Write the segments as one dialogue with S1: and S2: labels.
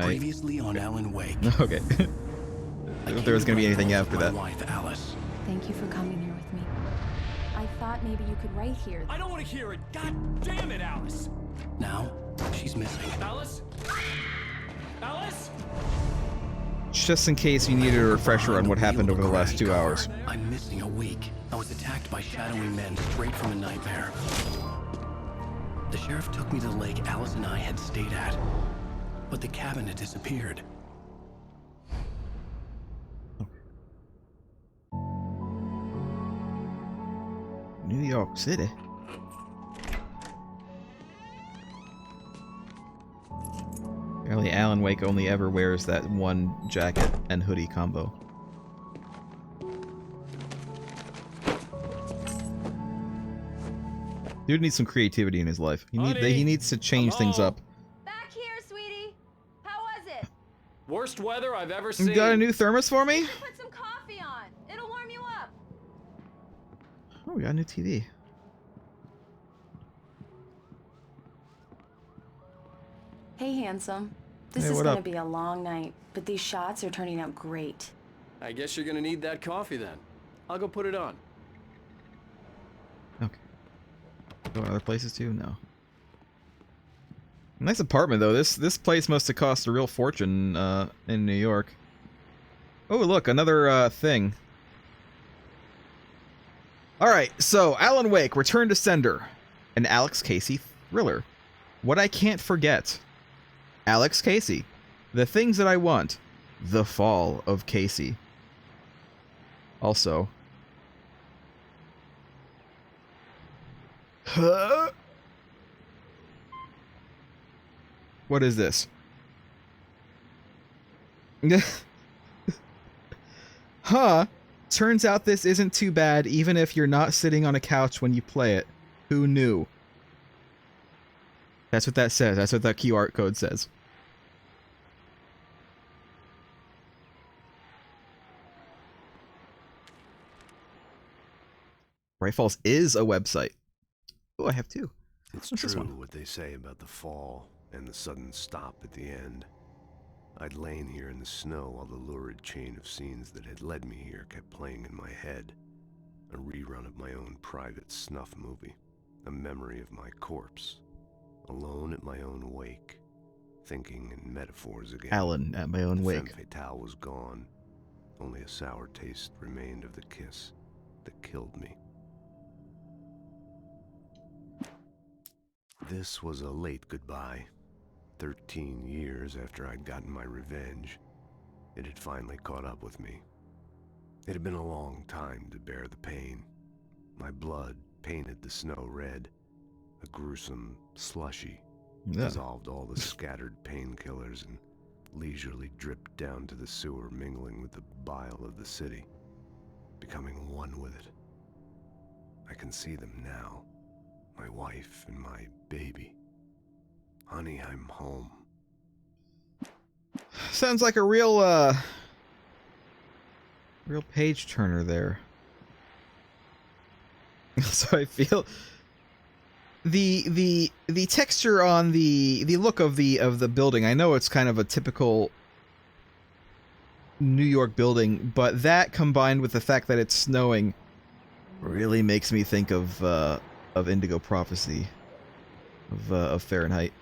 S1: Previously on Alan Wake.
S2: Okay. If there was gonna be anything after that.
S1: My wife, Alice.
S3: Thank you for coming here with me. I thought maybe you could write here.
S4: I don't want to hear it. God damn it, Alice.
S1: Now, she's missing.
S4: Alice? Alice?
S2: Just in case you needed a refresher on what happened over the last 2 hours.
S1: I'm missing a week. I was attacked by shadowy men straight from a nightmare. The sheriff took me to the lake Alice and I had stayed at, but the cabin had disappeared.
S2: New York City. Apparently Alan Wake only ever wears that one jacket and hoodie combo. Dude needs some creativity in his life. He needs to change things up.
S3: Back here, sweetie. How was it?
S4: Worst weather I've ever seen.
S2: You got a new thermos for me?
S3: Put some coffee on. It'll warm you up.
S2: Oh, we got a new TV.
S3: Hey, handsome. This
S2: Hey,
S3: is
S2: what
S3: gonna
S2: up?
S3: be a long night, but these shots are turning out great.
S4: I guess you're gonna need that coffee then. I'll go put it on.
S2: Okay. Go to other places too? No. Nice apartment though. This place must have cost a real fortune in New York. Oh look, another thing. Alright, so Alan Wake, Return to Sender. An Alex Casey thriller. What I Can't Forget. Alex Casey. The Things That I Want. The Fall of Casey. Also. Huh? What is this? Huh? Turns out this isn't too bad even if you're not sitting on a couch when you play it. Who knew? That's what that says. That's what that QR code says. Bright Falls is a website. Oh, I have two.
S5: It's
S2: What's this
S5: true
S2: one?
S5: what they say about the fall and the sudden stop at the end. I'd lain here in the snow while the lurid chain of scenes that had led me here kept playing in my head. A rerun of my own private snuff movie. A memory of my corpse. Alone at my own wake. Thinking in metaphors again.
S2: Alan at my own
S5: The
S2: wake.
S5: femme fatale was gone. Only a sour taste remained of the kiss that killed me. This was a late goodbye. 13 years after I'd gotten my revenge, it had finally caught up with me. It had been a long time to bear the pain. My blood painted the snow red. A gruesome slushy dissolved all the scattered painkillers and leisurely dripped down to the sewer, mingling with the bile of the city, becoming one with it. I can see them now. My wife and my baby. Honey, I'm home.
S2: Sounds like a real real page turner there. So I feel the texture on the look of the building. I know it's kind of a typical New York building, but that combined with the fact that it's snowing really makes me think of Indigo Prophecy of Fahrenheit.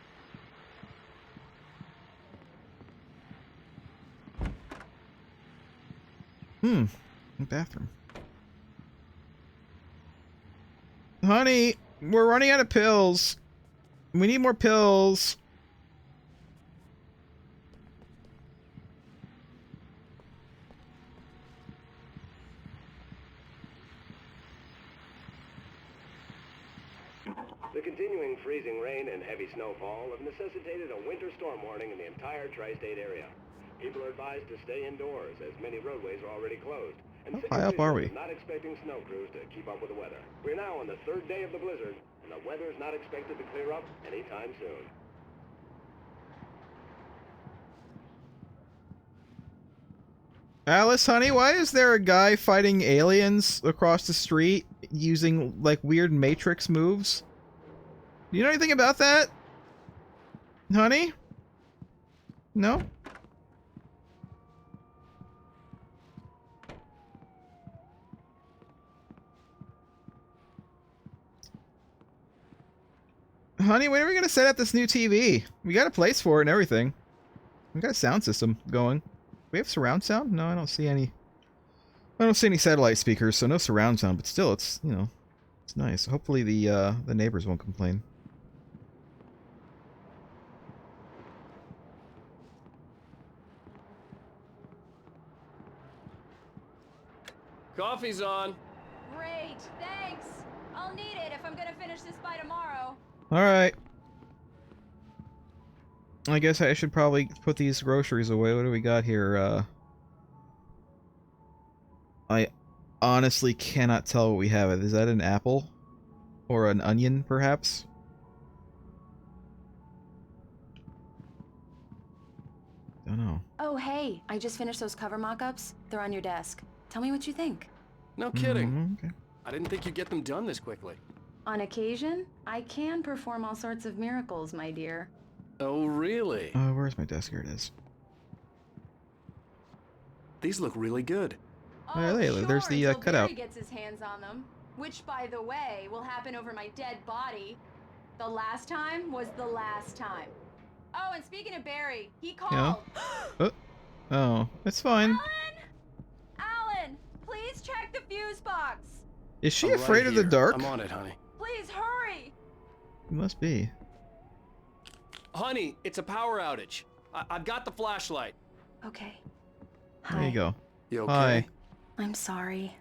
S2: Bathroom. Honey, we're running out of pills. We need more pills.
S6: The continuing freezing rain and heavy snowfall have necessitated a winter storm warning in the entire tri-state area. People are advised to stay indoors as many roadways are already closed. And
S2: How high up are we?
S6: not expecting snow crews to keep up with the weather. We're now on the third day of the blizzard, and the weather is not expected to clear up anytime soon.
S2: Alice, honey, why is there a guy fighting aliens across the street using, like, weird Matrix moves? Do you know anything about that? Honey? No? Honey, when are we gonna set up this new TV? We got a place for it and everything. We got a sound system going. Do we have surround sound? No, I don't see any. I don't see any satellite speakers, so no surround sound. But still, it's, you know, it's nice. Hopefully the neighbors won't complain.
S4: Coffee's on.
S3: Great, thanks. I'll need it if I'm gonna finish this by tomorrow.
S2: All right. I guess I should probably put these groceries away. What do we got here? I honestly cannot tell what we have. Is that an apple? Or an onion, perhaps? Don't know.
S3: Oh, hey, I just finished those cover mock-ups. They're on your desk. Tell me what you think.
S4: No kidding.
S2: Okay.
S4: I didn't think you'd get them done this quickly.
S3: On occasion, I can perform all sorts of miracles, my dear.
S4: Oh, really?
S2: Where's my desk? Here it is.
S4: These look really good.
S2: Oh, hey,
S3: sure,
S2: there's the
S3: until
S2: cutout.
S3: Barry gets his hands on them, which, by the way, will happen over my dead body. The last time was the last time. Oh, and speaking of Barry, he called.
S2: Oh, it's fine.
S3: Alan, please check the fuse box.
S2: Is she
S4: I'm
S2: afraid
S4: right
S2: of the
S4: here.
S2: dark?
S4: I'm on it, honey.
S3: Please hurry.
S2: It must be.
S4: Honey, it's a power outage. I've got the flashlight.
S3: Okay.
S2: There you go.
S4: You okay?
S2: Hi.
S3: I'm sorry.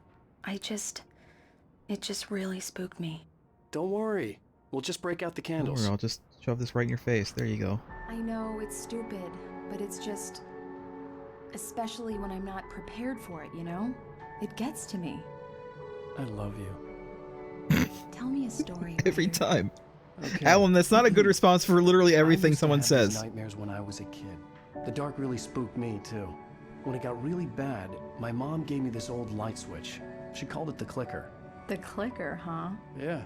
S3: It just really spooked me.
S4: Don't worry. We'll just break out the
S2: Don't
S4: candles.
S2: worry, I'll just shove this right in your face. There you go.
S3: I know it's stupid, but it's just... Especially when I'm not prepared for it, you know? It gets to me.
S4: I love you.
S3: Tell me a story.
S2: Every
S3: Ryder.
S2: time.
S4: Okay.
S2: Alan, that's not a good response for literally
S4: I
S2: everything
S4: used to
S2: someone
S4: have these
S2: says.
S4: nightmares when I was a kid. The dark really spooked me too. When it got really bad, my mom gave me this old light switch. She called it the clicker.
S3: The clicker, huh?
S4: Yeah.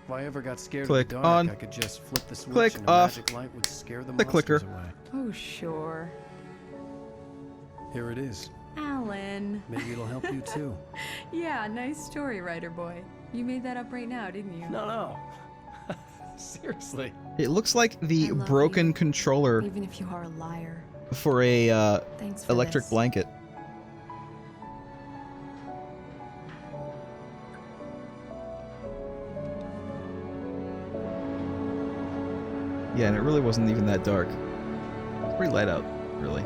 S4: If I ever got scared
S2: Click
S4: of the dark,
S2: on.
S4: I could just flip the switch
S2: Click
S4: and a
S2: off.
S4: magic light would scare the
S2: The clicker.
S4: monsters away.
S3: Oh, sure.
S4: Here it is.
S3: Alan.
S4: Maybe it'll help you too.
S3: Yeah, nice story, writer boy. You made that up right now, didn't you?
S4: No. Seriously.
S2: It looks like the
S3: I love
S2: broken
S3: you.
S2: controller
S3: Even if you are a liar.
S2: for a
S3: Thanks for
S2: electric
S3: this.
S2: blanket. Yeah, and it really wasn't even that dark. It's pretty light out, really.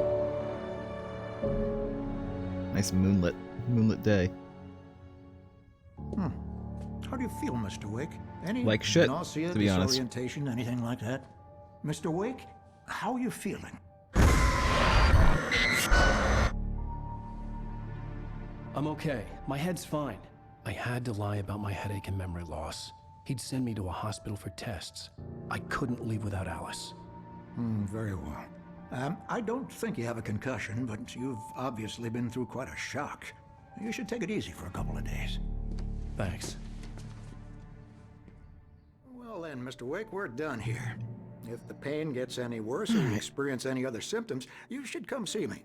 S2: Nice moonlit day.
S7: How do you feel, Mr. Wake? Any
S2: Like shit,
S7: nausea,
S2: to be honest.
S7: disorientation, anything like that? Mr. Wake, how are you feeling?
S4: I'm okay. My head's fine. I had to lie about my headache and memory loss. He'd send me to a hospital for tests. I couldn't leave without Alice.
S7: Very well. I don't think you have a concussion, but you've obviously been through quite a shock. You should take it easy for a couple of days.
S4: Thanks.
S7: Well then, Mr. Wake, we're done here. If the pain gets any worse or you experience any other symptoms, you should come see me.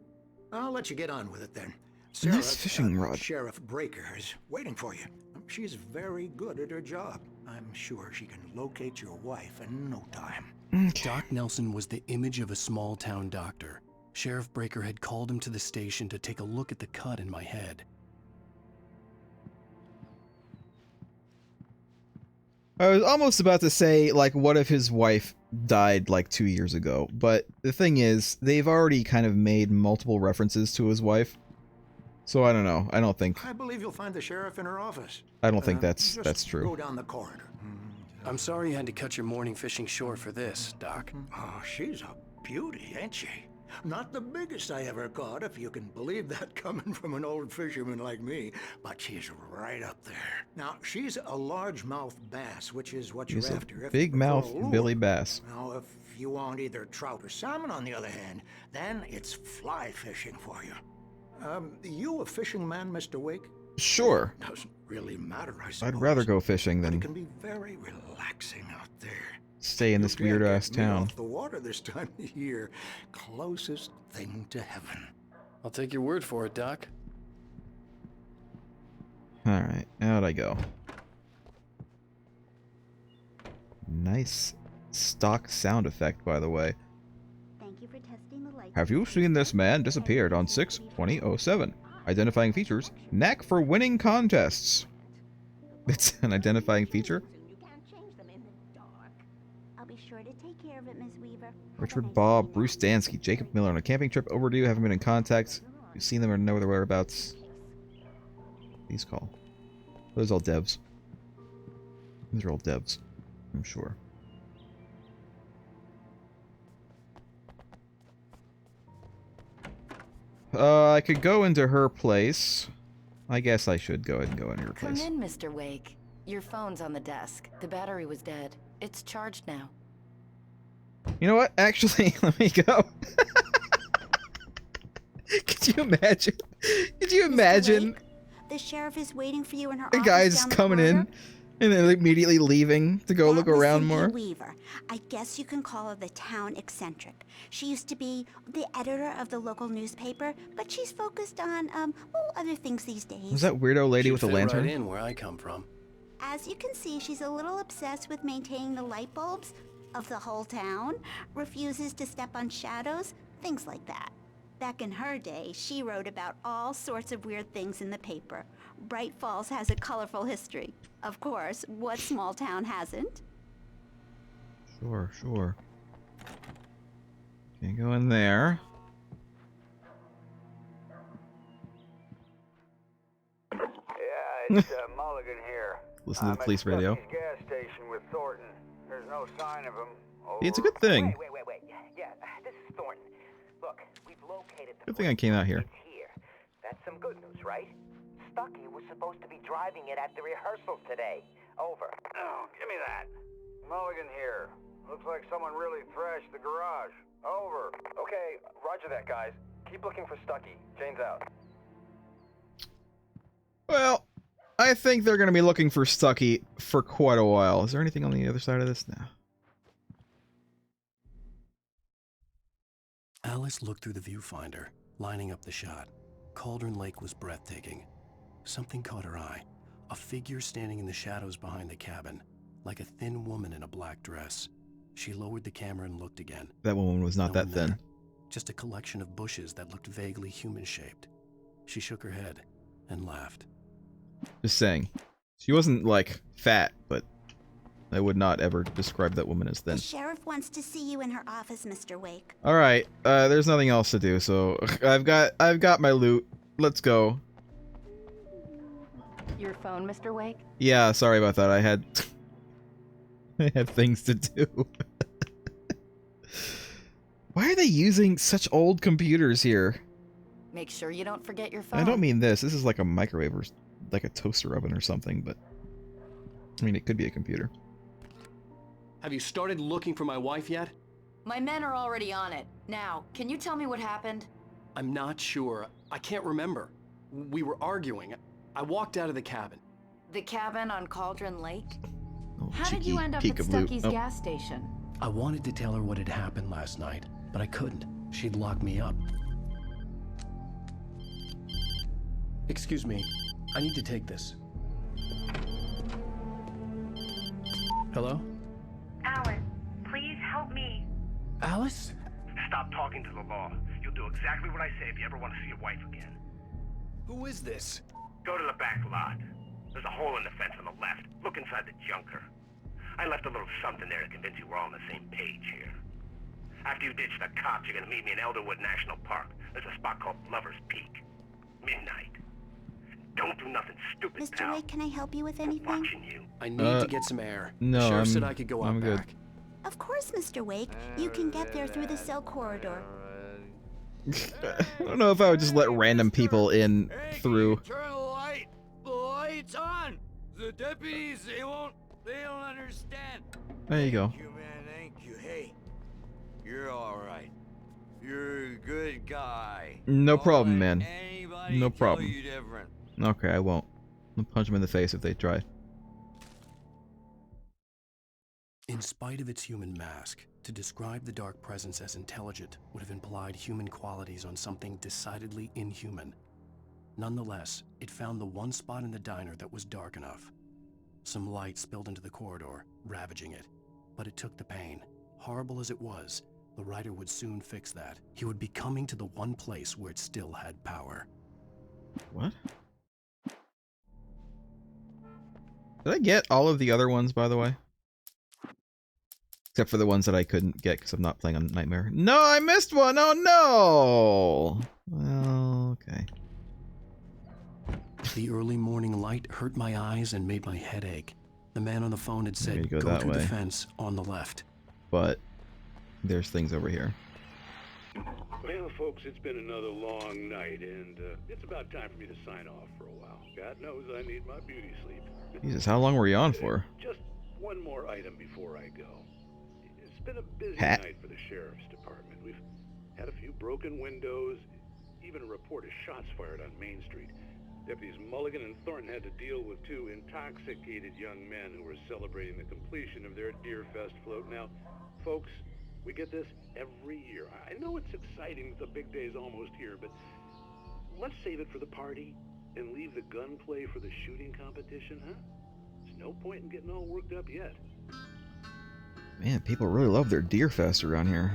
S7: I'll let you get on with it then.
S2: Nice fishing rod.
S7: Sheriff Breaker is waiting for you. She's very good at her job. I'm sure she can locate your wife in no time.
S4: Doc Nelson was the image of a small-town doctor. Sheriff Breaker had called him to the station to take a look at the cut in my head.
S2: I was almost about to say, like, what if his wife died, like, 2 years ago? But the thing is, they've already kind of made multiple references to his wife. So I don't know. I don't think...
S7: I believe you'll find the sheriff in her office.
S2: I don't think
S7: Just
S2: that's true.
S7: Go down the corridor.
S4: I'm sorry you had to cut your morning fishing short for this, Doc.
S7: Oh, she's a beauty, ain't she? Not the biggest I ever caught, if you can believe that coming from an old fisherman like me, but she's right up there. Now, she's a largemouth bass, which is what
S2: He's
S7: you're
S2: a
S7: after. if you
S2: big
S7: prefer
S2: mouth
S7: a lure.
S2: Billy Bass.
S7: Now, if you want either trout or salmon, on the other hand, then it's fly fishing for you. You a fishing man, Mr. Wake?
S2: Sure.
S7: Doesn't really matter, I suppose.
S2: I'd rather go fishing
S7: But it
S2: than
S7: can be very relaxing out there.
S2: stay in this weird ass
S7: Can't get me
S2: town.
S7: off the water this time of year. Closest thing to heaven.
S4: I'll take your word for it, Doc.
S2: Alright, out I go. Nice stock sound effect, by the way.
S8: Thank you for testing the light.
S2: Have you seen this man disappeared on 6/20/07? Identifying features. Knack for winning contests. It's an identifying feature.
S8: You can't change them in the dark. I'll be sure to take care of it, Ms. Weaver. Have a
S2: Richard
S8: nice
S2: Bob,
S8: day
S2: Bruce
S8: now.
S2: Dansky, Jacob Miller on a camping trip overdue. Haven't been in contact. You've seen them or know their whereabouts. Please call. Those are all devs. These are all devs, I'm sure. I could go into her place. I guess I should go ahead and go into her
S9: Come
S2: place.
S9: in, Mr. Wake. Your phone's on the desk. The battery was dead. It's charged now.
S2: You know what? Actually, let me go. Could you imagine? Could you imagine
S8: Wake, the sheriff is waiting for you in her
S2: a
S8: office
S2: guy
S8: down
S2: just
S8: the
S2: coming in
S8: corridor?
S2: and then immediately leaving to go
S8: That
S2: look
S8: was
S2: around
S8: Cynthia
S2: more?
S8: Weaver. I guess you can call her the town eccentric. She used to be the editor of the local newspaper, but she's focused on other things these days.
S2: Was that weirdo lady
S4: She'd
S2: with the
S4: fit
S2: lantern?
S4: right in where I come from.
S8: As you can see, she's a little obsessed with maintaining the light bulbs of the whole town, refuses to step on shadows, things like that. Back in her day, she wrote about all sorts of weird things in the paper. Bright Falls has a colorful history. Of course, what small town hasn't?
S2: Sure, sure. Can't go in there.
S10: Yeah, it's Mulligan here.
S2: Listen to the
S10: I'm
S2: police
S10: at
S2: radio.
S10: Stuckey's gas station with Thornton. There's no sign of him.
S2: It's a good thing.
S11: Wait. Yeah, this is Thornton. Look, we've located the
S2: Good thing I came out here.
S11: It's here. That's some good news, right? Stuckey was supposed to be driving it at the rehearsals today. Over.
S10: Oh, give me that. Mulligan here. Looks like someone really thrashed the garage. Over.
S6: Okay, roger that, guys. Keep looking for Stuckey. Jane's out.
S2: Well, I think they're going to be looking for Stuckey for quite a while. Is there anything on the other side of this? No.
S4: Alice looked through the viewfinder, lining up the shot. Cauldron Lake was breathtaking. Something caught her eye. A figure standing in the shadows behind the cabin, like a thin woman in a black dress. She lowered the camera and looked again.
S2: That woman was not
S4: No
S2: that
S4: one
S2: thin.
S4: there. Just a collection of bushes that looked vaguely human-shaped. She shook her head and laughed.
S2: Just saying. She wasn't, like, fat, but I would not ever describe that woman as thin.
S8: The sheriff wants to see you in her office, Mr. Wake.
S2: Alright, there's nothing else to do, so I've got my loot. Let's go.
S9: Your phone, Mr. Wake?
S2: Yeah, sorry about that. I had things to do. Why are they using such old computers here?
S9: Make sure you don't forget your phone.
S2: I don't mean this. This is like a microwave or like a toaster oven or something, but I mean, it could be a computer.
S4: Have you started looking for my wife yet?
S9: My men are already on it. Now, can you tell me what happened?
S4: I'm not sure. I can't remember. We were arguing. I walked out of the cabin.
S9: The cabin on Cauldron Lake?
S2: Oh,
S9: How did
S2: cheeky
S9: you end up
S2: peek
S9: at
S2: of loot.
S9: Stuckey's
S2: Oh,
S9: gas station?
S4: I wanted to tell her what had happened last night, but I couldn't. She'd lock me up. Excuse me. I need to take this. Hello?
S12: Alice, please help me.
S4: Alice?
S6: Stop talking to the law. You'll do exactly what I say if you ever want to see your wife again.
S4: Who is this?
S6: Go to the back lot. There's a hole in the fence on the left. Look inside the junker. I left a little something there to convince you we're all on the same page here. After you ditch the cops, you're gonna meet me in Elderwood National Park. There's a spot called Lover's Peak. Midnight. Don't do nothing stupid,
S8: Mr.
S6: pal.
S8: Wake, can I help you with anything?
S6: Watching you.
S4: I need to get some air.
S2: no,
S4: the sheriff
S2: I'm-
S4: said I could go out
S2: I'm good.
S4: back.
S8: Of course, Mr. Wake. You can get there through the cell corridor.
S2: I don't know if I would just let random people in through.
S10: Turn the light. The light's on. The deputies, they don't understand.
S2: There you go.
S10: Thank you, man. Thank you. Hey, you're all right. You're a good guy.
S2: No
S10: Don't
S2: problem,
S10: let
S2: man.
S10: anybody
S2: No
S10: tell
S2: problem.
S10: you different.
S2: Okay, I won't. I'll punch them in the face if they try.
S4: In spite of its human mask, to describe the dark presence as intelligent would have implied human qualities on something decidedly inhuman. Nonetheless, it found the one spot in the diner that was dark enough. Some light spilled into the corridor, ravaging it. But it took the pain. Horrible as it was, the writer would soon fix that. He would be coming to the one place where it still had power.
S2: What? Did I get all of the other ones, by the way? Except for the ones that I couldn't get because I'm not playing on Nightmare. No, I missed one! Oh no! Well, okay.
S4: The early morning light hurt my eyes and made my head ache. The man on the phone had said,
S2: go
S4: go through the
S2: way.
S4: fence on the left.
S2: But there's things over here.
S13: Well, folks, it's been another long night, and it's about time for me to sign off for a while. God knows I need my beauty sleep.
S2: Jesus, how long were you on for?
S13: Just one more item before I go. It's been a busy
S2: Hat.
S13: night for the sheriff's department. We've had a few broken windows, even a report of shots fired on Main Street. Deputies Mulligan and Thornton had to deal with two intoxicated young men who were celebrating the completion of their Deerfest float. Now, folks, we get this every year. I know it's exciting that the big day's almost here, but let's save it for the party and leave the gunplay for the shooting competition, huh? There's no point in getting all worked up yet.
S2: Man, people really love their Deerfest around here.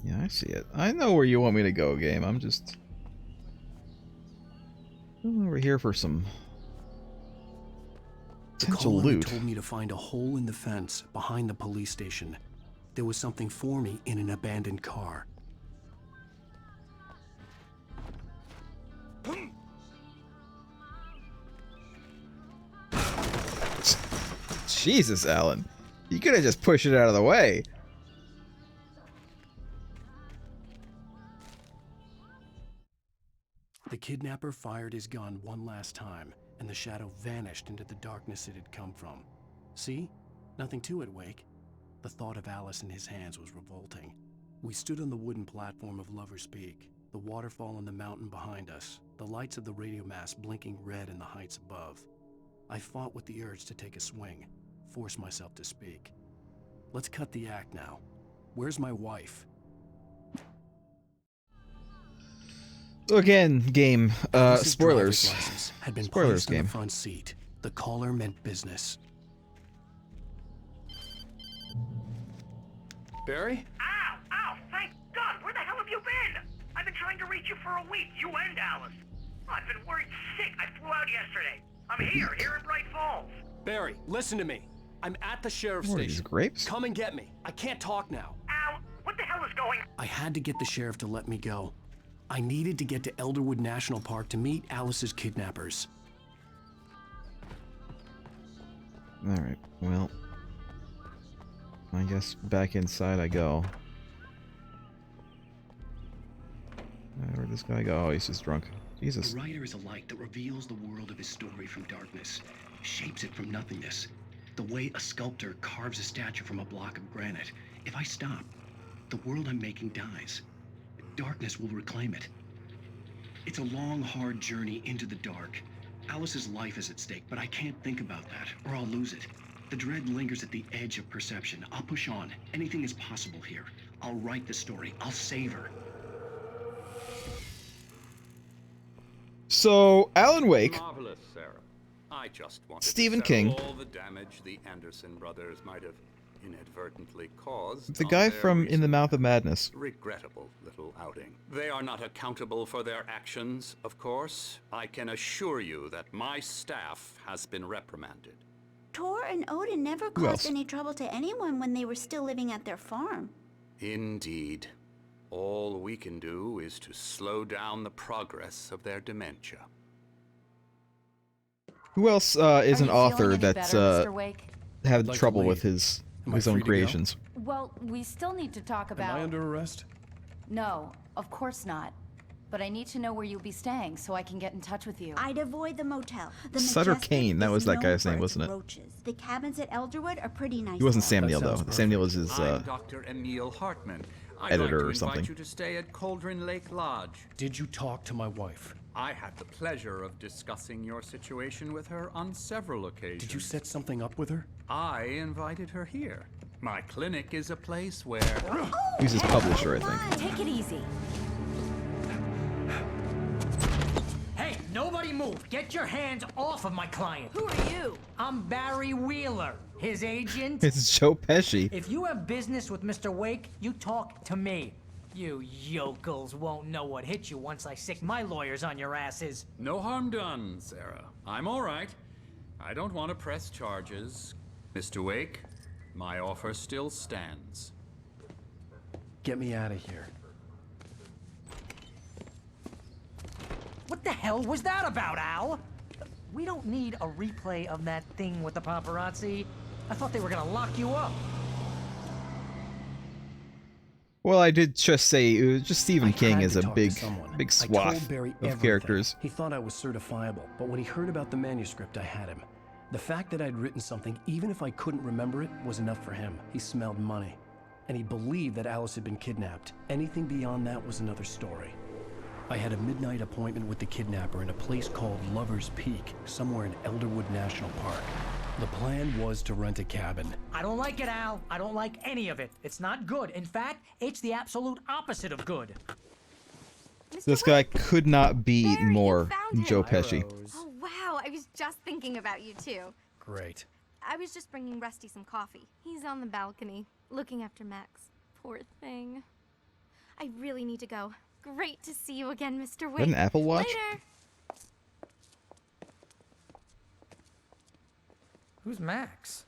S2: Yeah, I see it. I know where you want me to go, game. I'm just... I'm over here for some potential
S4: The caller
S2: loot.
S4: told me to find a hole in the fence behind the police station. There was something for me in an abandoned car.
S2: Jesus, Alan. You could have just pushed it out of the way.
S4: The kidnapper fired his gun one last time, and the shadow vanished into the darkness it had come from. See? Nothing to it, Wake. The thought of Alice in his hands was revolting. We stood on the wooden platform of Lover's Peak, the waterfall on the mountain behind us, the lights of the radio mast blinking red in the heights above. I fought with the urge to take a swing, force myself to speak. Let's cut the act now. Where's my wife?
S2: Again, game.
S4: Alice's
S2: Spoilers.
S4: driver's license had been
S2: Spoilers,
S4: placed in
S2: game.
S4: the front seat. The caller meant business.
S6: Barry?
S10: Ow! Ow! Thank God! Where the hell have you been? I've been trying to reach you for a week, you and Alice. I've been worried sick. I flew out yesterday. I'm here in Bright Falls.
S6: Barry, listen to me. I'm at the sheriff's
S2: What are these,
S6: station.
S2: grapes?
S6: Come and get me. I can't talk now.
S10: Ow! What the hell is going on?
S4: I had to get the sheriff to let me go. I needed to get to Elderwood National Park to meet Alice's kidnappers.
S2: Alright, well. I guess back inside I go. Where'd this guy go? Oh, he's just drunk. Jesus.
S1: The writer is a light that reveals the world of his story from darkness, shapes it from nothingness. The way a sculptor carves a statue from a block of granite. If I stop, the world I'm making dies. Darkness will reclaim it. It's a long, hard journey into the dark. Alice's life is at stake, but I can't think about that, or I'll lose it. The dread lingers at the edge of perception. I'll push on. Anything is possible here. I'll write the story. I'll save her.
S2: So, Alan Wake,
S14: Marvelous, Sarah. I just wanted
S2: Stephen
S14: to settle
S2: King.
S14: all the damage the Anderson brothers might have inadvertently caused.
S2: the
S14: on
S2: guy
S14: their
S2: from In the
S14: recent
S2: Mouth of Madness.
S14: regrettable little outing. They are not accountable for their actions, of course. I can assure you that my staff has been reprimanded.
S8: Tor and Odin never
S2: else?
S8: caused any trouble to anyone when they were still living at their farm.
S14: Indeed. All we can do is to slow down the progress of their dementia.
S2: Who else is
S9: Are
S2: an
S9: you feeling
S2: author
S9: any
S2: that's
S9: better, Mr. Wake?
S2: had
S4: Like to
S2: trouble with
S4: leave.
S2: his
S4: Am I
S2: own
S4: free to go?
S2: creations?
S9: Well, we still need to talk about...
S6: Am I under arrest?
S9: No, of course not. But I need to know where you'll be staying so I can get in touch with you.
S8: I'd avoid the motel. The
S2: Sutter
S8: Majestic
S2: Kane, that
S8: is
S2: was that
S8: known
S2: guy's
S8: for
S2: name,
S8: its
S2: wasn't it?
S8: roaches. The cabins at Elderwood are pretty nice.
S2: He wasn't
S8: though.
S2: Sam
S4: That
S2: Neill, though.
S4: sounds
S2: Sam Neill was his
S14: I'm Dr. Emil Hartman. I'd
S2: editor
S14: like to
S2: or
S14: invite
S2: something.
S14: you to stay at Cauldron Lake Lodge.
S4: Did you talk to my wife?
S14: I had the pleasure of discussing your situation with her on several occasions.
S4: Did you set something up with her?
S14: I invited her here. My clinic is a place where...
S2: He's his publisher, I think.
S9: Take it easy.
S10: Hey, nobody move! Get your hands off of my client!
S9: Who are you?
S10: I'm Barry Wheeler, his agent.
S2: It's Joe Pesci.
S10: If you have business with Mr. Wake, you talk to me. You yokels won't know what hit you once I sick my lawyers on your asses.
S14: No harm done, Sarah. I'm all right. I don't want to press charges. Mr. Wake, my offer still stands.
S4: Get me out of here.
S10: What the hell was that about, Al? We don't need a replay of that thing with the paparazzi. I thought they were gonna lock you up.
S2: Well, I did just say it was just Stephen King
S4: had
S2: is
S4: to
S2: a
S4: talk to
S2: big
S4: someone. I
S2: swath
S4: told Barry
S2: of
S4: everything.
S2: characters.
S4: He thought I was certifiable, but when he heard about the manuscript, I had him. The fact that I'd written something, even if I couldn't remember it, was enough for him. He smelled money. And he believed that Alice had been kidnapped. Anything beyond that was another story. I had a midnight appointment with the kidnapper in a place called Lover's Peak, somewhere in Elderwood National Park. The plan was to rent a cabin.
S10: I don't like it, Al. I don't like any of it. It's not good. In fact, it's the absolute opposite of good.
S2: This guy could not be
S3: Barry,
S2: more
S3: you found him.
S2: Joe Pesci.
S3: Oh, wow. I was just thinking about you, too.
S4: Great.
S3: I was just bringing Rusty some coffee. He's on the balcony, looking after Max. Poor thing. I really need to go. Great to see you again, Mr. Wake.
S2: An Apple Watch?
S3: Later.
S10: Who's Max?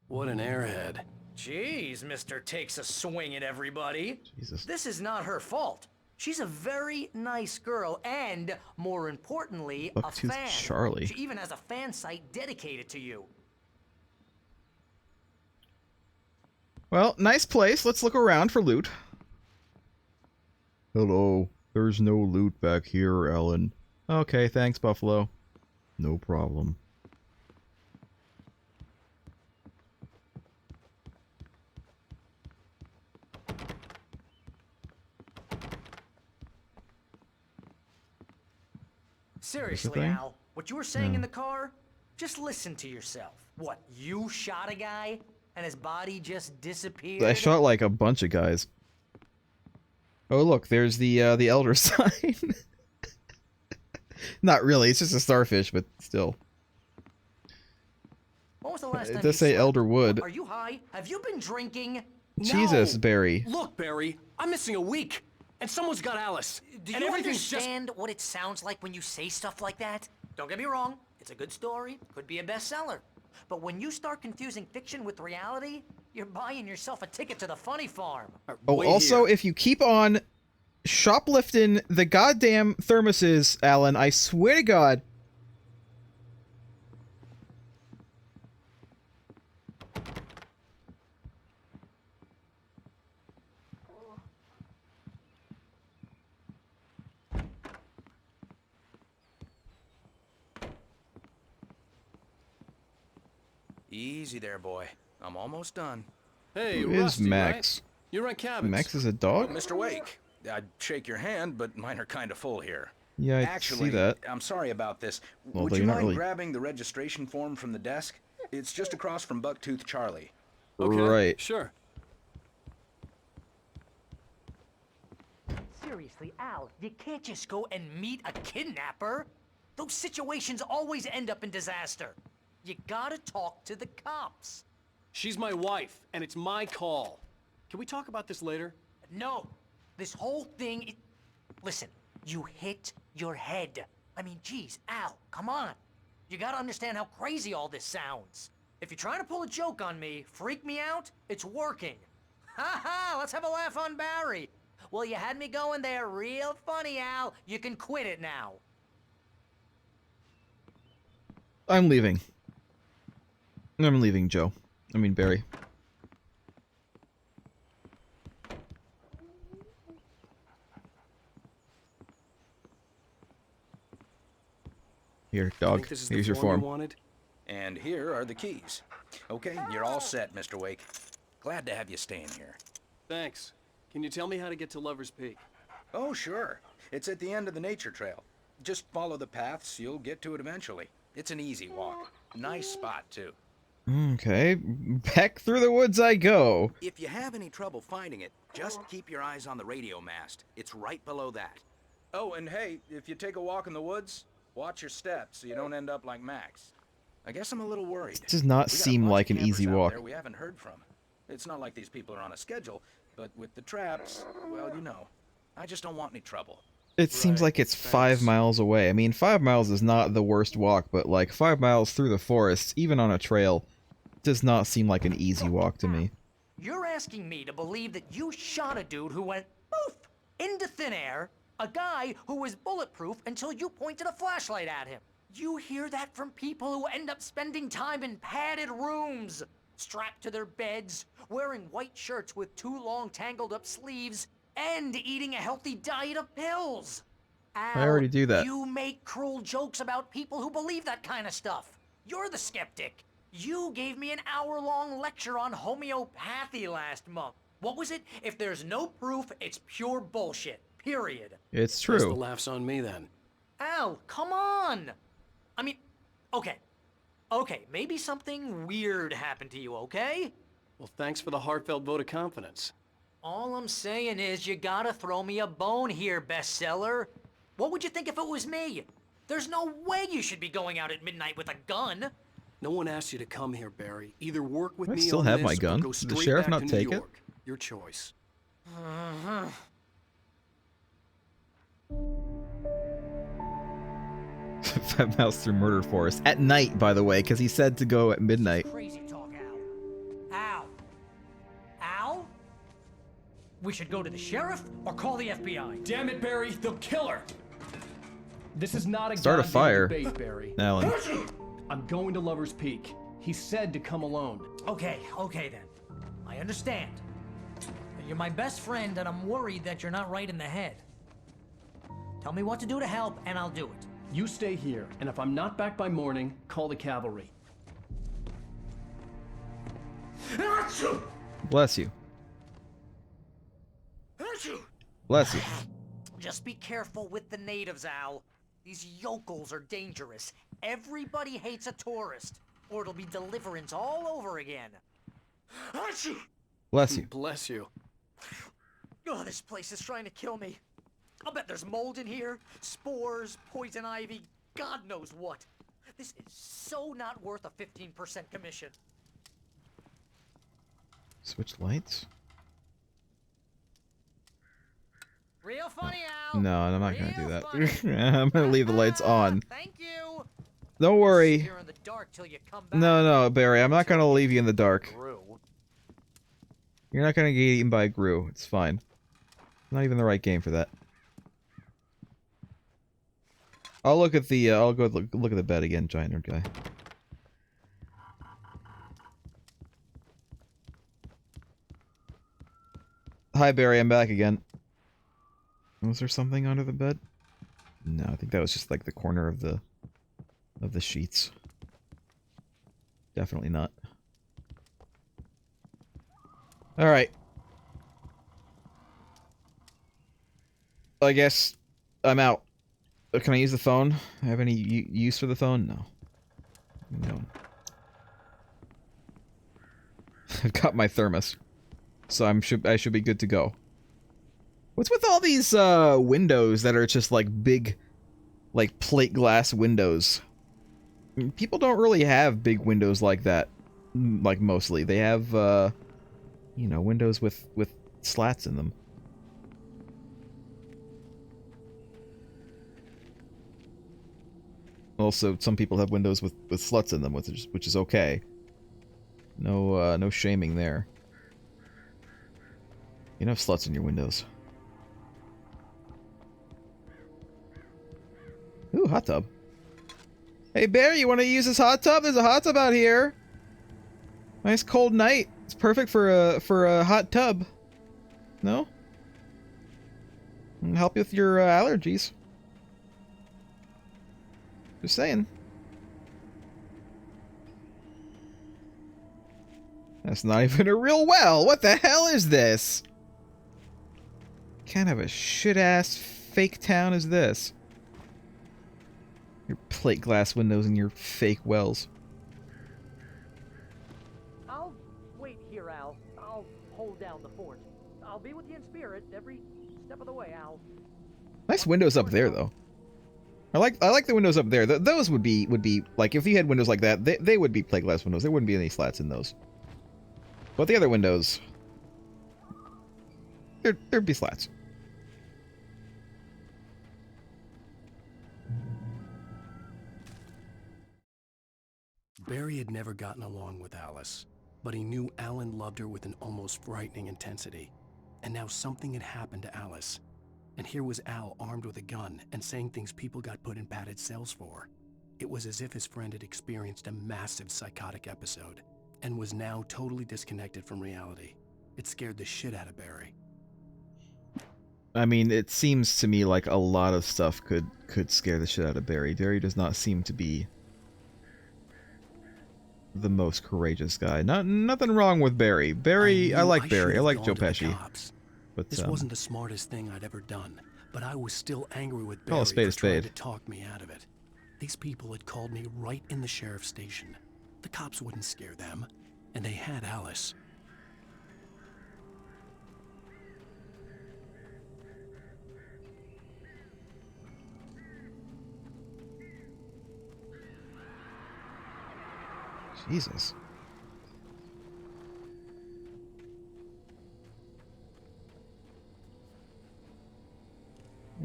S4: What an airhead.
S10: Jeez, Mr. Takes a swing at everybody.
S2: Jesus.
S10: This is not her fault. She's a very nice girl and, more importantly, a
S2: Bucktooth
S10: fan.
S2: Charlie.
S10: She even has a fan site dedicated to you.
S2: Well, nice place. Let's look around for loot. Hello. There's no loot back here, Ellen. Okay, thanks, Buffalo. No problem.
S10: Seriously,
S2: thing?
S10: Al, what you were saying in the car? Just listen to yourself. What, you shot a guy and his body just disappeared?
S2: I shot like a bunch of guys. Oh, look, there's the Elder sign. Not really, it's just a starfish, but still.
S10: When was the last
S2: It
S10: time
S2: does
S10: you
S2: say
S10: slept?
S2: Elder Wood.
S10: Are you high? Have you been drinking?
S2: Jesus,
S4: No!
S2: Barry.
S4: Look, Barry, I'm missing a week, and someone's got Alice.
S10: Do
S4: and
S10: you
S4: everything's
S10: understand what it sounds like when you say stuff like that? Don't get me wrong, it's a good story, could be a bestseller. But when you start confusing fiction with reality, you're buying yourself a ticket to the funny farm.
S2: Oh,
S4: Wait
S2: also,
S4: here.
S2: if you keep on shoplifting the goddamn thermoses, Alan, I swear to God.
S15: Easy there, boy. I'm almost done.
S4: Hey,
S2: Who is
S4: Rusty,
S2: Max?
S4: Right? You rent cabins.
S2: Max is a dog?
S15: Oh, Mr. Wake. I'd shake your hand, but mine are kind of full here.
S2: Yeah, I
S15: Actually,
S2: see that.
S15: I'm sorry about this.
S2: Well,
S15: Would
S2: they're
S15: you
S2: not
S15: mind
S2: really-
S15: grabbing the registration form from the desk? It's just across from Bucktooth Charlie.
S4: Okay,
S2: Right.
S4: sure.
S10: Seriously, Al, you can't just go and meet a kidnapper. Those situations always end up in disaster. You gotta talk to the cops.
S16: She's my wife, and it's my call. Can we talk about this later?
S10: No, this whole thing Listen, you hit your head. I mean, geez, Al, come on. You gotta understand how crazy all this sounds. If you're trying to pull a joke on me, freak me out, it's working. Ha ha, let's have a laugh on Barry. Well, you had me going there real funny, Al. You can quit it now.
S2: I'm leaving. I'm leaving, Joe. I mean, Barry. Here, dog.
S15: Think this is the
S2: Here's your
S15: form
S2: form.
S15: you wanted? And here are the keys. Okay, you're all set, Mr. Wake. Glad to have you staying here.
S16: Thanks. Can you tell me how to get to Lover's Peak?
S15: Oh, sure. It's at the end of the nature trail. Just follow the paths, you'll get to it eventually. It's an easy walk. Nice spot, too.
S2: Okay, back through the woods I go.
S15: If you have any trouble finding it, just keep your eyes on the radio mast. It's right below that. Oh, and hey, if you take a walk in the woods, watch your steps so you don't end up like Max. I guess I'm a little worried.
S2: This does not
S15: We got a
S2: seem
S15: bunch
S2: like
S15: of
S2: an easy
S15: campers out
S2: walk.
S15: there we haven't heard from. It's not like these people are on a schedule, but with the traps, well, you know, I just don't want any trouble.
S2: It seems like it's 5 miles away. I mean, 5 miles is not the worst walk, but like 5 miles through the forest, even on a trail, does not seem like an easy walk to me.
S10: You're asking me to believe that you shot a dude who went poof into thin air, a guy who was bulletproof until you pointed a flashlight at him. You hear that from people who end up spending time in padded rooms, strapped to their beds, wearing white shirts with too long tangled up sleeves, and eating a healthy diet of pills.
S2: I already do that.
S10: You make cruel jokes about people who believe that kind of stuff. You're the skeptic. You gave me an hour-long lecture on homeopathy last month. What was it? If there's no proof, it's pure bullshit. Period.
S2: It's
S4: Guess the
S2: true.
S4: laugh's on me then.
S10: Al, come on! I mean, okay, maybe something weird happened to you, okay?
S16: Well, thanks for the heartfelt vote of confidence.
S10: All I'm saying is you gotta throw me a bone here, bestseller. What would you think if it was me? There's no way you should be going out at midnight with a gun.
S4: No one asked you to come here, Barry. Either work with
S2: I
S4: me
S2: still
S4: on
S2: have
S4: this
S2: my
S4: or
S2: gun.
S4: go
S2: Did the
S4: straight
S2: sheriff
S4: back
S2: not
S4: to New
S2: take it?
S4: York. Your choice.
S2: 5 miles through murder forest. At night, by the way, because he said to go at midnight.
S10: Crazy talk, Al. Al? We should go to the sheriff or call the FBI.
S16: Damn it, Barry, they'll kill her. This is not a
S2: Start a
S16: goddamn
S2: fire,
S16: debate, Barry.
S2: Alan.
S16: I'm going to Lover's Peak. He said to come alone.
S10: Okay then. I understand. You're my best friend, and I'm worried that you're not right in the head. Tell me what to do to help, and I'll do it.
S16: You stay here, and if I'm not back by morning, call the cavalry.
S2: Bless you. Bless you.
S10: Just be careful with the natives, Al. These yokels are dangerous. Everybody hates a tourist, or it'll be Deliverance all over again.
S2: Bless you.
S4: Bless you.
S10: Oh, this place is trying to kill me. I'll bet there's mold in here, spores, poison ivy, God knows what. This is so not worth a 15% commission.
S2: Switch lights?
S10: Real funny, Al.
S2: No, I'm not gonna do that. I'm gonna leave the lights on.
S10: Thank you.
S2: Don't worry.
S10: You're in the dark till you come back.
S2: No, Barry, I'm not gonna leave you in the dark. You're not gonna get eaten by a Gru. It's fine. Not even the right game for that. I'll look at the. I'll go look at the bed again, giant nerd guy. Hi, Barry. I'm back again. Was there something under the bed? No, I think that was just like the corner of the sheets. Definitely not. All right. I guess I'm out. Can I use the phone? Have any use for the phone? No. No. I've got my thermos, so I should be good to go. What's with all these windows that are just like big, like plate glass windows? I mean, people don't really have big windows like that. Like mostly, they have you know, windows with slats in them. Also, some people have windows with sluts in them, which is okay. No shaming there. You don't have sluts in your windows. Ooh, hot tub. Hey, Bear, you want to use this hot tub? There's a hot tub out here. Nice cold night. It's perfect for a hot tub. No? It'll help you with your allergies. Just saying. That's not even a real well. What the hell is this? kind of a shit-ass fake town is this? Your plate glass windows and your fake wells.
S10: I'll wait here, Al. I'll hold down the fort. I'll be with you in spirit every step of the way, Al.
S2: Nice windows up there, though. I like the windows up there. Those would be like, if you had windows like that, they would be plate glass windows. There wouldn't be any slats in those. But the other windows, there'd be slats.
S4: Barry had never gotten along with Alice, but he knew Alan loved her with an almost frightening intensity. And now something had happened to Alice. And here was Al armed with a gun and saying things people got put in padded cells for. It was as if his friend had experienced a massive psychotic episode and was now totally disconnected from reality. It scared the shit out of Barry.
S2: I mean, it seems to me like a lot of stuff could scare the shit out of Barry. Barry does not seem to be the most courageous guy. Nothing wrong with Barry. I like Barry. I like Joe Pesci. But
S4: this wasn't the smartest thing I'd ever done, but I was still angry with
S2: call
S4: Barry
S2: a spade
S4: for
S2: a spade.
S4: trying to talk me out of it. These people had called me right in the sheriff's station. The cops wouldn't scare them, and they had Alice.
S2: Jesus.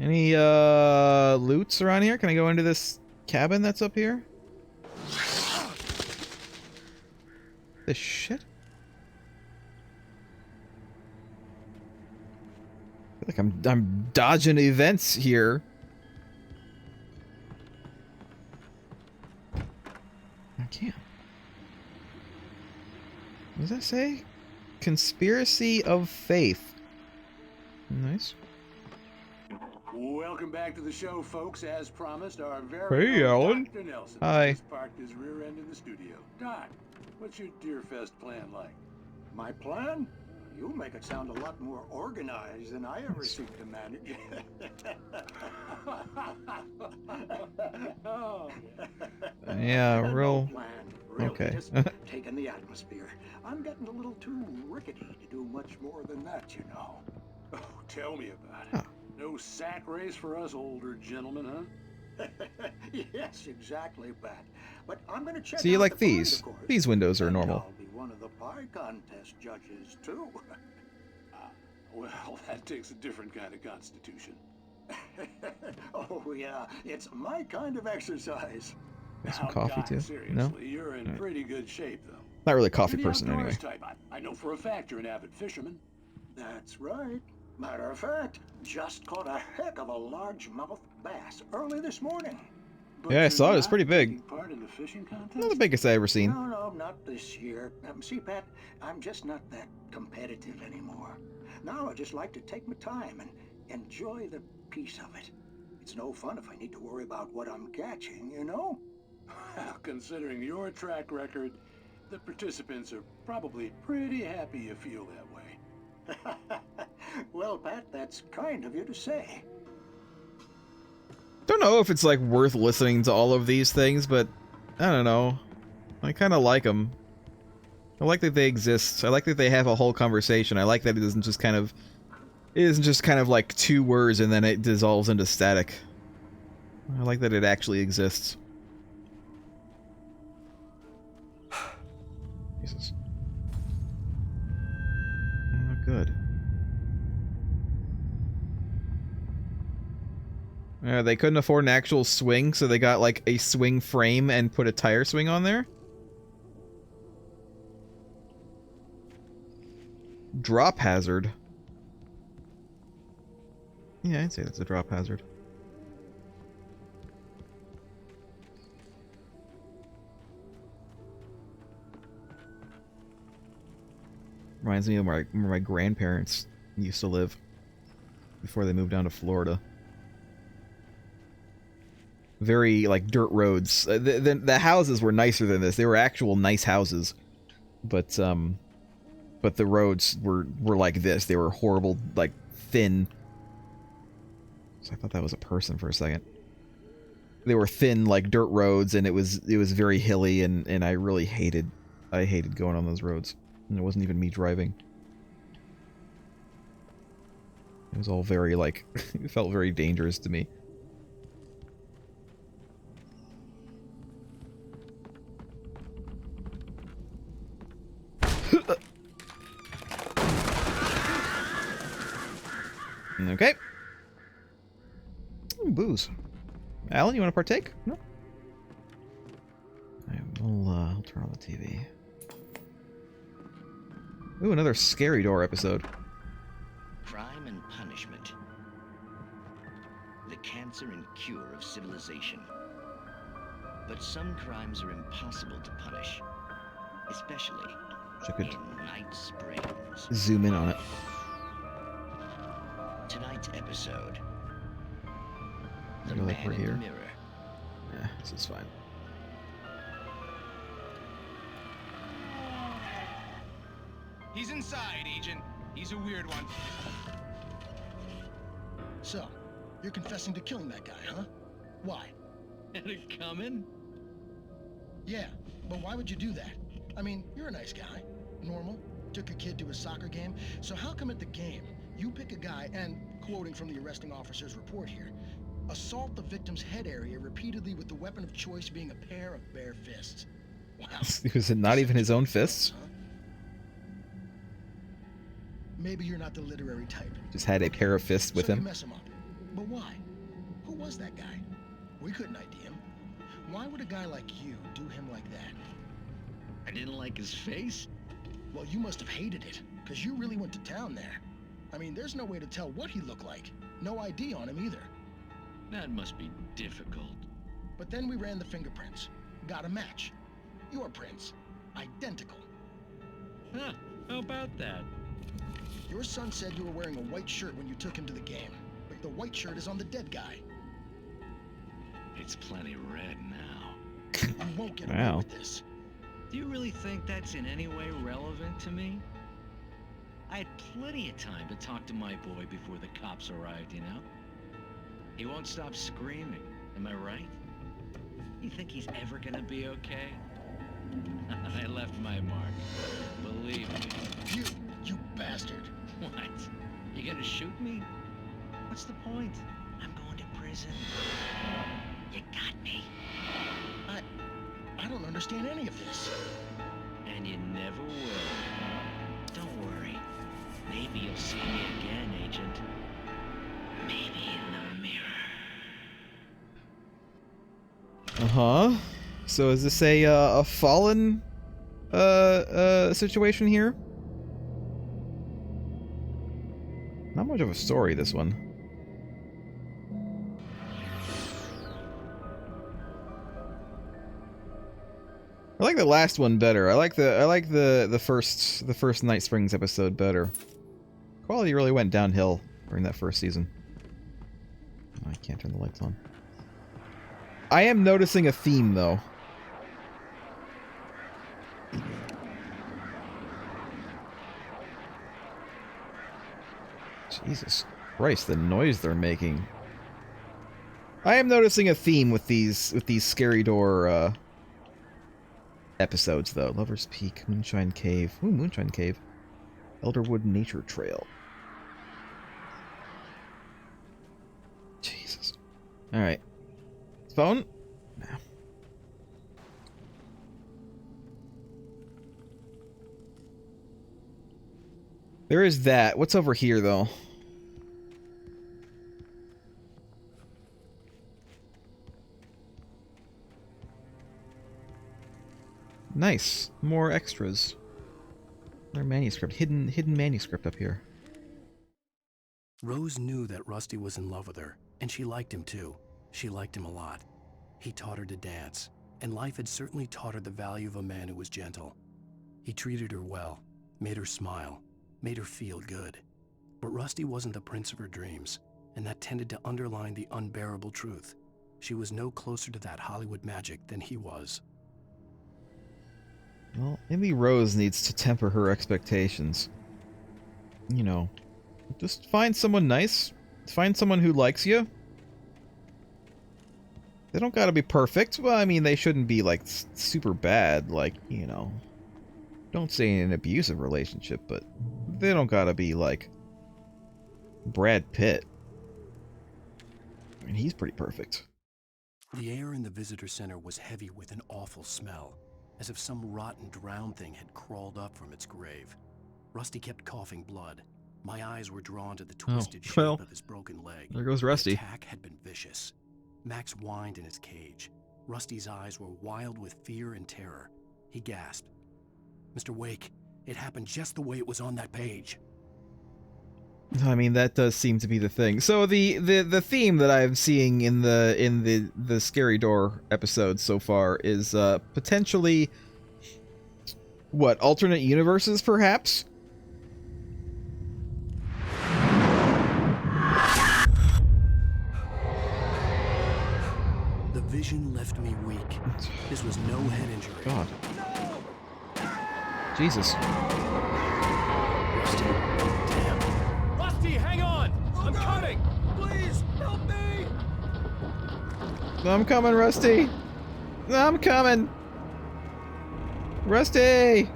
S2: Any loots around here? Can I go into this cabin that's up here? This shit? I feel like I'm dodging events here. I can't. What does that say? Conspiracy of Faith. Nice.
S13: Welcome back to the show, folks. As promised, our very
S2: Hey,
S13: own
S2: Alan.
S13: Dr. Nelson
S2: Hi.
S13: just parked his rear end in the studio. Doc, what's your Deerfest plan like?
S7: My plan? You make it sound a lot more organized than I ever seem to manage.
S13: Oh,
S2: Yeah,
S7: No
S2: real.
S7: plan, really,
S2: Okay.
S7: just taking the atmosphere. I'm getting a little too rickety to do much more than that, you know.
S13: oh, tell me about it. No sack race for us older gentlemen, huh?
S7: Yes, exactly, Pat. But I'm gonna check
S2: So you
S7: out
S2: like
S7: the find,
S2: these?
S7: of course.
S2: These windows are
S7: And
S2: normal.
S7: I'll be one of the pie contest judges, too.
S13: Well, that takes a different kind of constitution.
S7: Oh, yeah, it's my kind of exercise.
S2: Got some
S13: Now,
S2: coffee
S13: Doc,
S2: too?
S13: seriously,
S2: No?
S13: you're in
S2: Alright.
S13: pretty good shape, though.
S2: Not really a coffee
S13: You're the
S2: person anyway.
S13: outdoors type. I know for a fact you're an avid fisherman.
S7: That's right. Matter of fact, just caught a heck of a largemouth bass early this morning.
S2: Yeah, I saw it. It's pretty big.
S13: Taking part in the fishing contest?
S2: Not the biggest I ever seen.
S7: No, not this year. See, Pat, I'm just not that competitive anymore. Now I just like to take my time and enjoy the peace of it. It's no fun if I need to worry about what I'm catching, you know?
S13: Well, considering your track record, the participants are probably pretty happy you feel that way.
S7: Well, Pat, that's kind of you to say.
S2: Don't know if it's like worth listening to all of these things, but I don't know. I kind of like them. I like that they exist. I like that they have a whole conversation. I like that it isn't just kind of like two words and then it dissolves into static. I like that it actually exists. Jesus. Oh, good. They couldn't afford an actual swing, so they got like a swing frame and put a tire swing on there. Drop hazard. Yeah, I'd say that's a drop hazard. Reminds me of where my grandparents used to live before they moved down to Florida. Very, like, dirt roads. The houses were nicer than this. They were actual nice houses. But the roads were like this. They were horrible, like, thin So I thought that was a person for a second. They were thin like dirt roads, and it was very hilly, and I really hated going on those roads. And it wasn't even me driving. It was all very like it felt very dangerous to me. Okay. Ooh, booze. Alan, you want to partake? No? I'll turn on the TV. Ooh, another Scary Door episode.
S17: Crime and punishment. The cancer and cure of civilization. But some crimes are impossible to punish. Especially
S2: I could
S17: in Night Springs.
S2: zoom in on it.
S17: Tonight's episode. The
S2: Go like
S17: Man
S2: we're
S17: in the
S2: here.
S17: Mirror.
S2: Yeah, this is fine.
S18: He's inside, Agent. He's a weird one.
S19: So, you're confessing to killing that guy, huh? Why?
S18: Had it coming?
S19: Yeah, but why would you do that? I mean, you're a nice guy. Normal. Took your kid to a soccer game. So how come at the game, you pick a guy and, quoting from the arresting officer's report here, assault the victim's head area repeatedly with the weapon of choice being a pair of bare fists? Wow.
S2: Was it not even his own fists?
S19: Maybe you're not the literary type.
S2: Just had a pair of fists with
S19: So you
S2: him.
S19: mess him up. But why? Who was that guy? We couldn't ID him. Why would a guy like you do him like that?
S17: I didn't like his face?
S19: Well, you must have hated it, because you really went to town there. I mean, there's no way to tell what he looked like. No ID on him either.
S17: That must be difficult.
S19: But then we ran the fingerprints. Got a match. Your prints. Identical.
S17: Huh, how about that?
S19: Your son said you were wearing a white shirt when you took him to the game. But the white shirt is on the dead guy.
S17: It's plenty red now.
S19: You won't get away
S2: Wow.
S19: with this.
S17: Do you really think that's in any way relevant to me? I had plenty of time to talk to my boy before the cops arrived, you know? He won't stop screaming, am I right? You think he's ever gonna be okay? I left my mark, believe me.
S19: You bastard.
S17: What? You gonna shoot me? What's the point? I'm going to prison. You got me.
S19: I don't understand any of this.
S17: And you never will. Don't worry. Maybe you'll see me again, Agent. Maybe in the mirror.
S2: Uh-huh. So is this a fallen situation here? Not much of a story, this one. I like the last one better. I like the first Night Springs episode better. Quality really went downhill during that first season. Oh, I can't turn the lights on. I am noticing a theme though. Jesus Christ, the noise they're making. I am noticing a theme with these Scary Door episodes though. Lover's Peak, Moonshine Cave. Ooh, Moonshine Cave. Elderwood Nature Trail. Jesus. Alright. Phone? No. There is that. What's over here though? Nice. More extras. Another manuscript. Hidden manuscript up here.
S4: Rose knew that Rusty was in love with her, and she liked him too. She liked him a lot. He taught her to dance, and life had certainly taught her the value of a man who was gentle. He treated her well, made her smile, made her feel good. But Rusty wasn't the prince of her dreams, and that tended to underline the unbearable truth. She was no closer to that Hollywood magic than he was.
S2: Well, maybe Rose needs to temper her expectations. You know, just find someone nice, Find someone who likes you. They don't gotta be perfect. Well, I mean, they shouldn't be, like, super bad, like, you know. Don't say an abusive relationship, but they don't gotta be, like, Brad Pitt. I mean, he's pretty perfect.
S4: The air in the visitor center was heavy with an awful smell, as if some rotten drowned thing had crawled up from its grave. Rusty kept coughing blood. My eyes were drawn to the twisted shape of his broken leg.
S2: There goes Rusty.
S4: The attack had been vicious. Max whined in his cage. Rusty's eyes were wild with fear and terror. He gasped. Mr. Wake, it happened just the way it was on that page.
S2: I mean, that does seem to be the thing. So the theme that I'm seeing in the Scary Door episodes so far is potentially what, alternate universes perhaps?
S4: The vision left me weak. This was no head injury.
S2: God. Jesus.
S4: Rusty, damn.
S16: Rusty, hang on! I'm coming! Please, help me!
S2: I'm coming, Rusty! I'm coming! Rusty!